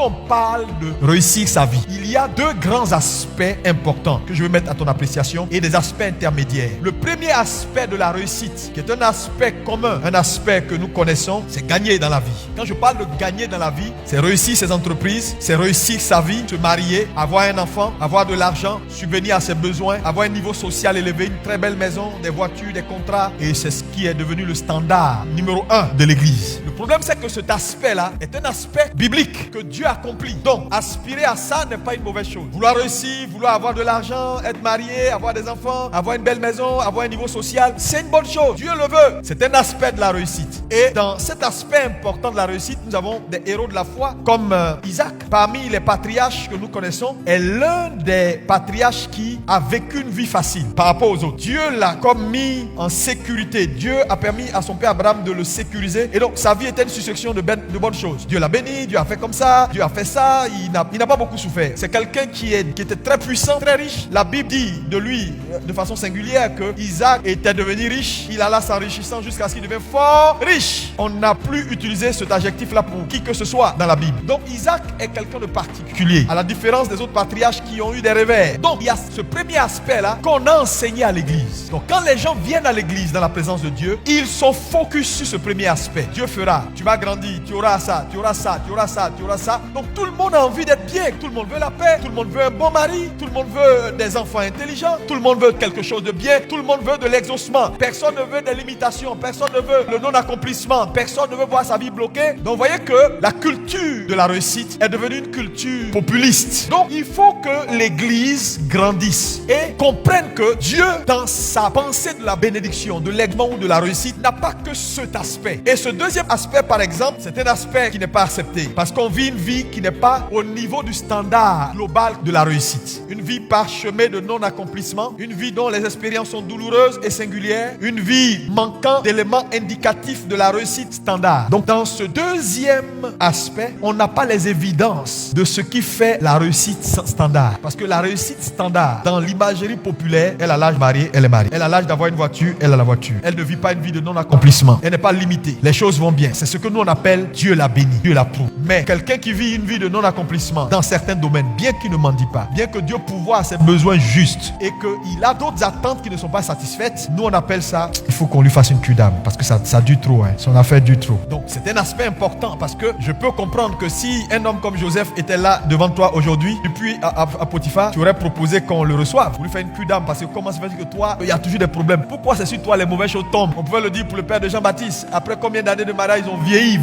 on parle de réussir sa vie, il y a deux grands aspects importants que je veux mettre à ton appréciation et des aspects intermédiaires. Le premier aspect de la réussite, qui est un aspect commun, un aspect que nous connaissons, c'est gagner dans la vie. Quand je parle de gagner dans la vie, c'est réussir ses entreprises, c'est réussir sa vie, se marier, avoir un enfant, avoir de l'argent, subvenir à ses besoins, avoir un niveau social élevé, une très belle maison, des voitures, des contrats. Et c'est ce qui est devenu le standard numéro 1 de l'Église. Le problème, c'est que cet aspect-là est un aspect biblique que Dieu accomplit. Donc, aspirer à ça n'est pas une mauvaise chose. Vouloir réussir, vouloir avoir de l'argent, être marié, avoir des enfants, avoir une belle maison, avoir un niveau social, c'est une bonne chose. Dieu le veut. C'est un aspect de la réussite. Et dans cet aspect important de la réussite, nous avons des héros de la foi comme Isaac. Parmi les patriarches que nous connaissons, est l'un des patriarches qui a vécu une vie facile par rapport aux autres. Dieu l'a comme mis en sécurité. Dieu a permis à son père Abraham de le sécuriser. Et donc, sa vie était une succession de bonnes choses. Dieu l'a béni, Dieu a fait comme ça, Dieu a fait ça. Il n'a pas beaucoup souffert. C'est quelqu'un qui était très puissant, très riche. La Bible dit de lui, de façon singulière, que Isaac était devenu riche. Il alla s'enrichissant jusqu'à ce qu'il devienne fort riche. On n'a plus utilisé cet adjectif-là pour qui que ce soit dans la Bible. Donc, Isaac est quelqu'un de particulier, à la différence des autres patriarches qui ont eu des revers. Donc, il y a ce premier aspect-là qu'on a enseigné à l'église. Donc, quand les gens viennent à l'église dans la présence de Dieu, ils sont focus sur ce premier aspect. Dieu fera, tu vas grandir, tu auras ça, tu auras ça, tu auras ça, tu auras ça. Donc, tout le monde a envie d'être bien. Tout le monde veut la paix, tout le monde veut un bon mari, tout le monde veut des enfants intelligents, tout le monde veut quelque chose de bien, tout le monde veut de l'exaucement. Personne ne veut des limitations, personne ne veut le non-accomplissement, personne ne veut voir sa vie bloquée. Donc, vous voyez que la culture de la réussite est devenue une culture populiste. Donc, il faut que l'église grandisse et comprenne que Dieu, dans sa pensée de la bénédiction, de l'aidement ou de la réussite, n'a pas que cet aspect. Et ce deuxième aspect, par exemple, c'est un aspect qui n'est pas accepté. Parce qu'on vit une vie qui n'est pas au niveau du standard global de la réussite. Une vie parsemée de non-accomplissement. Une vie dont les expériences sont douloureuses et singulières. Une vie manquant d'éléments indicatifs de la réussite standard. Donc, dans ce deuxième aspect, on n'a pas les évidences de ce qui fait la réussite standard. Parce que la réussite standard, dans l'imagerie populaire, elle a l'âge marié, elle est mariée. Elle a l'âge d'avoir une voiture, elle a la voiture. Elle ne vit pas une vie de non-accomplissement. Elle n'est pas limitée. Les choses vont bien. C'est ce que nous on appelle Dieu l'a béni, Dieu l'approuve. Mais quelqu'un qui vit une vie de non-accomplissement dans certains domaines, bien qu'il ne mendie pas, bien que Dieu pourvoie à ses besoins justes et qu'il a d'autres attentes qui ne sont pas satisfaites, nous on appelle ça, il faut qu'on lui fasse une cure d'âme parce que ça dure trop, hein. Son affaire dure trop. Donc c'est un aspect important parce que je peux comprendre que si un homme comme Joseph était là devant toi aujourd'hui, depuis à Potiphar, tu aurais proposé qu'on le reçoive, pour lui faire une cure d'âme parce que comment se fait que toi, il y a toujours des problèmes. Pourquoi c'est sur toi les mauvaises choses tombent? On pouvait le dire pour le père de Jean-Baptiste. Après combien d'années de mariage, ils ont vieilli,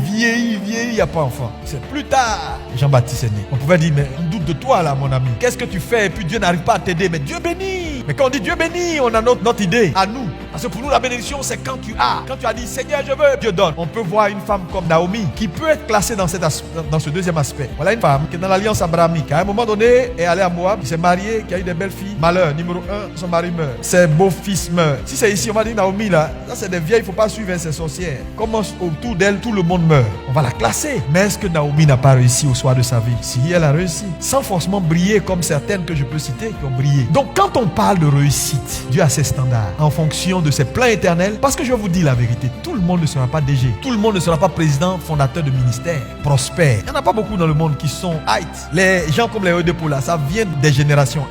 il n'y a pas enfant. C'est plus tard, Jean-Baptiste est né. On pouvait dire, mais on doute de toi là, mon ami. Qu'est-ce que tu fais? Et puis Dieu n'arrive pas à t'aider. Mais Dieu bénit. Mais quand on dit Dieu bénit, on a notre idée à nous. Parce que pour nous, la bénédiction, c'est quand tu as dit, Seigneur, je veux, Dieu donne. On peut voir une femme comme Naomi qui peut être classée dans ce deuxième aspect. Voilà une femme qui est dans l'alliance abrahamique. À un moment donné, elle est allée à Moab, qui s'est mariée, qui a eu des belles filles. Malheur, numéro 1, son mari meurt. Ses beaux-fils meurent. Si c'est ici, on va dire Naomi là, ça c'est des vieilles, il ne faut pas suivre ces sorcières. Comment autour d'elle, tout le monde meurt. On va la classer. Mais est-ce que Naomi n'a pas réussi au soir de sa vie? Si, elle a réussi. Sans forcément briller comme certaines que je peux citer qui ont brillé. Donc quand on parle de réussite, Dieu a ses standards en fonction de ses plans éternels. Parce que je vais vous dire la vérité, tout le monde ne sera pas DG. Tout le monde ne sera pas président, fondateur de ministère, prospère. Il n'y en a pas beaucoup dans le monde qui sont height. Les gens comme les Odepo là, ça vient des générations.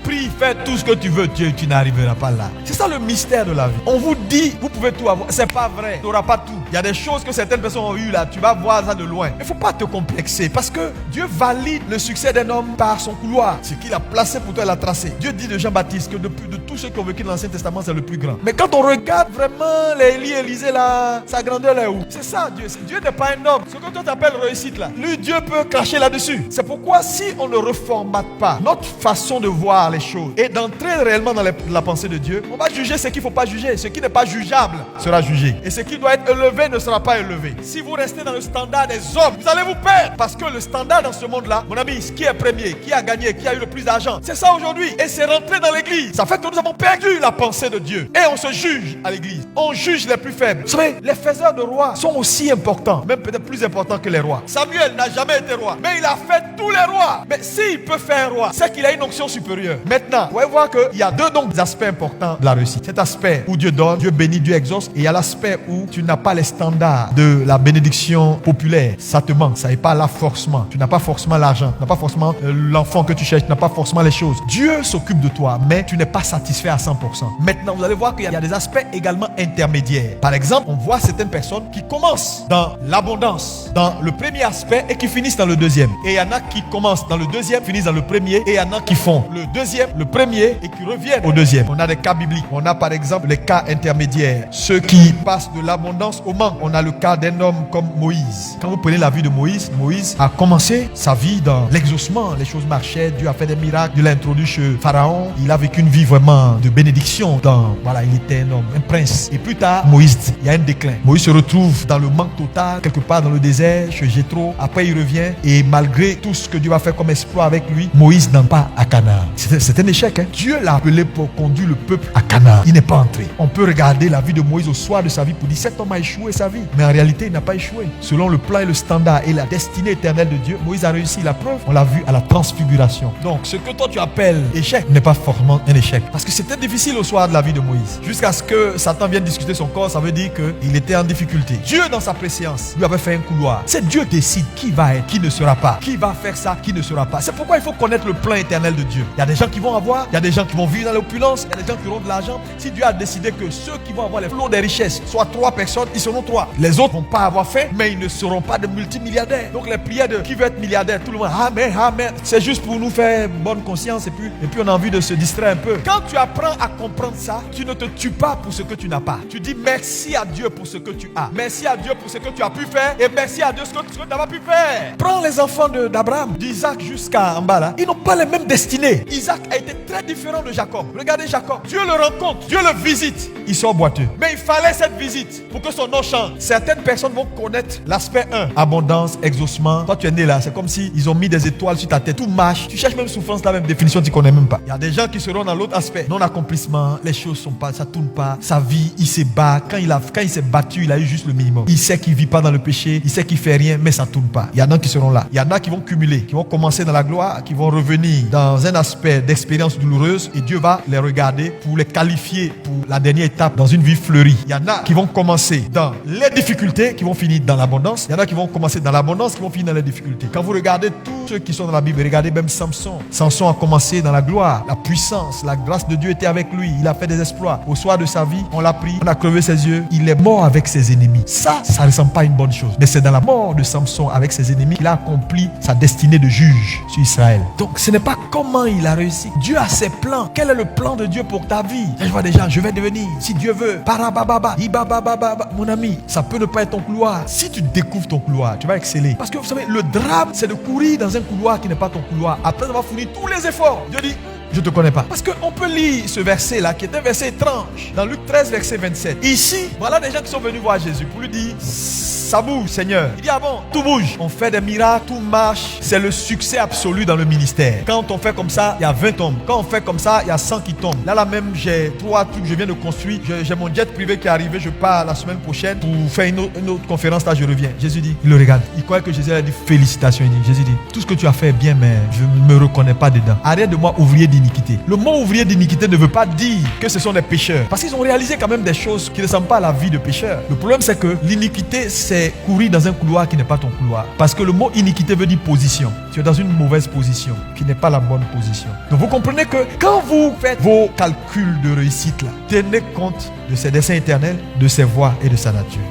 Prie, fais tout ce que tu veux, Dieu, tu n'arriveras pas là. C'est ça le mystère de la vie. On vous dit, vous pouvez tout avoir. C'est pas vrai. Tu n'auras pas tout. Il y a des choses que certaines personnes ont eues là. Tu vas voir ça de loin. Il ne faut pas te complexer parce que Dieu valide le succès d'un homme par son couloir. Ce qu'il a placé pour toi, il a tracé. Dieu dit de Jean-Baptiste que de tous ceux qui ont vécu dans l'Ancien Testament, c'est le plus grand. Mais quand on regarde vraiment les Élie, Élisée là, sa grandeur est où? C'est ça Dieu. Dieu n'est pas un homme. Ce que toi t'appelles réussite là, lui Dieu peut cracher là-dessus. C'est pourquoi si on ne reformate pas notre façon de voir les choses et d'entrer réellement dans la pensée de Dieu, on va juger ce qu'il ne faut pas juger. Ce qui n'est pas jugeable sera jugé. Et ce qui doit être élevé ne sera pas élevé. Si vous restez dans le standard des hommes, vous allez vous perdre. Parce que le standard dans ce monde-là, mon ami, qui est premier, qui a gagné, qui a eu le plus d'argent, c'est ça aujourd'hui. Et c'est rentré dans l'église. Ça fait que nous avons avons perdu la pensée de Dieu. Et on se juge à l'église. On juge les plus faibles. Vous savez, les faiseurs de rois sont aussi importants, même peut-être plus importants que les rois. Samuel n'a jamais été roi, mais il a fait tous les rois. Mais s'il peut faire roi, c'est qu'il a une onction supérieure. Maintenant, vous allez voir qu'il y a deux aspects importants de la réussite. Cet aspect où Dieu donne, Dieu bénit, Dieu exauce. Et il y a l'aspect où tu n'as pas les standards de la bénédiction populaire. Ça te manque, ça n'est pas là forcément. Tu n'as pas forcément l'argent, tu n'as pas forcément l'enfant que tu cherches, tu n'as pas forcément les choses. Dieu s'occupe de toi, mais tu n'es pas satisfait à 100%. Maintenant, vous allez voir qu'il y a des aspects également intermédiaires. Par exemple, on voit certaines personnes qui commencent dans l'abondance, dans le premier aspect, et qui finissent dans le deuxième. Et il y en a qui commencent dans le deuxième, finissent dans le premier, et il y en a qui font le deuxième, le premier, et qui reviennent au deuxième. On a des cas bibliques. On a par exemple les cas intermédiaires, ceux qui passent de l'abondance au manque. On a le cas d'un homme comme Moïse. Quand vous prenez la vie de Moïse, Moïse a commencé sa vie dans l'exaucement. Les choses marchaient, Dieu a fait des miracles, Dieu l'a introduit chez Pharaon. Il a vécu une vie vraiment de bénédiction. Voilà, il était un homme, un prince. Et plus tard, Moïse, il y a un déclin. Moïse se retrouve dans le manque total, quelque part dans le désert, chez Jéthro. Après, il revient et malgré tout ce que Dieu va faire comme exploit avec lui, Moïse n'entre pas à Canaan. C'est un échec. Dieu l'a appelé pour conduire le peuple à Canaan. Il n'est pas entré. On peut regarder la vie de Moïse au soir de sa vie pour dire cet homme a échoué sa vie. Mais en réalité, il n'a pas échoué. Selon le plan et le standard et la destinée éternelle de Dieu, Moïse a réussi. La preuve, on l'a vu à la transfiguration. Donc, ce que toi tu appelles échec n'est pas forcément un échec. Parce que c'était difficile au soir de la vie de Moïse. Jusqu'à ce que Satan vienne discuter son corps, ça veut dire qu'il était en difficulté. Dieu, dans sa préscience, lui avait fait un couloir. C'est Dieu qui décide qui va être, qui ne sera pas. Qui va faire ça, qui ne sera pas. C'est pourquoi il faut connaître le plan éternel de Dieu. Il y a des gens qui vont avoir, il y a des gens qui vont vivre dans l'opulence, il y a des gens qui auront de l'argent. Si Dieu a décidé que ceux qui vont avoir les flots des richesses soient 3 personnes, ils seront 3. Les autres vont pas avoir faim, mais ils ne seront pas de multimilliardaires. Donc les prières de qui veut être milliardaire, tout le monde, amen, amen. C'est juste pour nous faire bonne conscience et puis on a envie de se distraire un peu. Quand tu apprends à comprendre ça, tu ne te tues pas pour ce que tu n'as pas. Tu dis merci à Dieu pour ce que tu as. Merci à Dieu pour ce que tu as pu faire et merci à Dieu pour ce que tu n'as pas pu faire. Prends les enfants d'Abraham, d'Isaac jusqu'à en bas là. Ils n'ont pas les mêmes destinées. Isaac a été très différent de Jacob. Regardez Jacob. Dieu le rencontre, Dieu le visite. Il sort boiteux. Mais il fallait cette visite pour que son nom change. Certaines personnes vont connaître l'aspect 1. Abondance, exaucement. Toi tu es né là, c'est comme si ils ont mis des étoiles sur ta tête. Tout marche. Tu cherches même souffrance, la même définition, tu ne connais même pas. Il y a des gens qui seront dans l'autre aspect. Non-accomplissement, les choses sont pas, ça tourne pas. Sa vie, il se bat. Quand il s'est battu, il a eu juste le minimum. Il sait qu'il vit pas dans le péché. Il sait qu'il fait rien, mais ça tourne pas. Il y en a qui seront là. Il y en a qui vont cumuler, qui vont commencer dans la gloire, qui vont revenir dans un aspect d'expérience douloureuse et Dieu va les regarder pour les qualifier pour la dernière étape dans une vie fleurie. Il y en a qui vont commencer dans les difficultés, qui vont finir dans l'abondance. Il y en a qui vont commencer dans l'abondance, qui vont finir dans les difficultés. Quand vous regardez tous ceux qui sont dans la Bible, regardez même Samson. Samson a commencé dans la gloire, la puissance, la grâce de Dieu était avec lui. Il a fait des exploits. Au soir de sa vie, on l'a pris, on a crevé ses yeux. Il est mort avec ses ennemis. Ça ne ressemble pas à une bonne chose. Mais c'est dans la mort de Samson avec ses ennemis qu'il a accompli sa destinée de juge sur Israël. Donc ce n'est pas comment il a réussi. Dieu a ses plans. Quel est le plan de Dieu pour ta vie? Je vois déjà, je vais devenir, si Dieu veut, parabababa, ibabababa. Mon ami, ça peut ne pas être ton couloir. Si tu découvres ton couloir, tu vas exceller. Parce que vous savez, le drame, c'est de courir dans un couloir qui n'est pas ton couloir. Après avoir fourni tous les efforts, Dieu dit, je ne te connais pas. Parce qu'on peut lire ce verset-là, qui est un verset étrange, dans Luc 13, verset 27. Ici, voilà des gens qui sont venus voir Jésus pour lui dire, ça bouge, Seigneur. Il dit, ah bon, tout bouge. On fait des miracles, tout marche. C'est le succès absolu dans le ministère. Quand on fait comme ça, il y a 20 tombes. Quand on fait comme ça, il y a 100 qui tombent. Là même, j'ai 3 trucs que je viens de construire. J'ai mon jet privé qui est arrivé. Je pars la semaine prochaine pour faire une autre conférence. Là, je reviens. Jésus dit, il le regarde. Il croit que Jésus a dit, félicitations. Jésus dit, tout ce que tu as fait est bien, mais je ne me reconnais pas dedans. Arrête de moi, ouvrier d'iniquité. Le mot ouvrier d'iniquité ne veut pas dire que ce sont des pécheurs. Parce qu'ils ont réalisé quand même des choses qui ne ressemblent pas à la vie de pécheurs. Le problème, c'est que l'iniquité, c'est courir dans un couloir qui n'est pas ton couloir. Parce que le mot iniquité veut dire position. Tu es dans une mauvaise position, qui n'est pas la bonne position. Donc vous comprenez que quand vous faites vos calculs de réussite là, tenez compte de ses desseins éternels, de ses voies et de sa nature.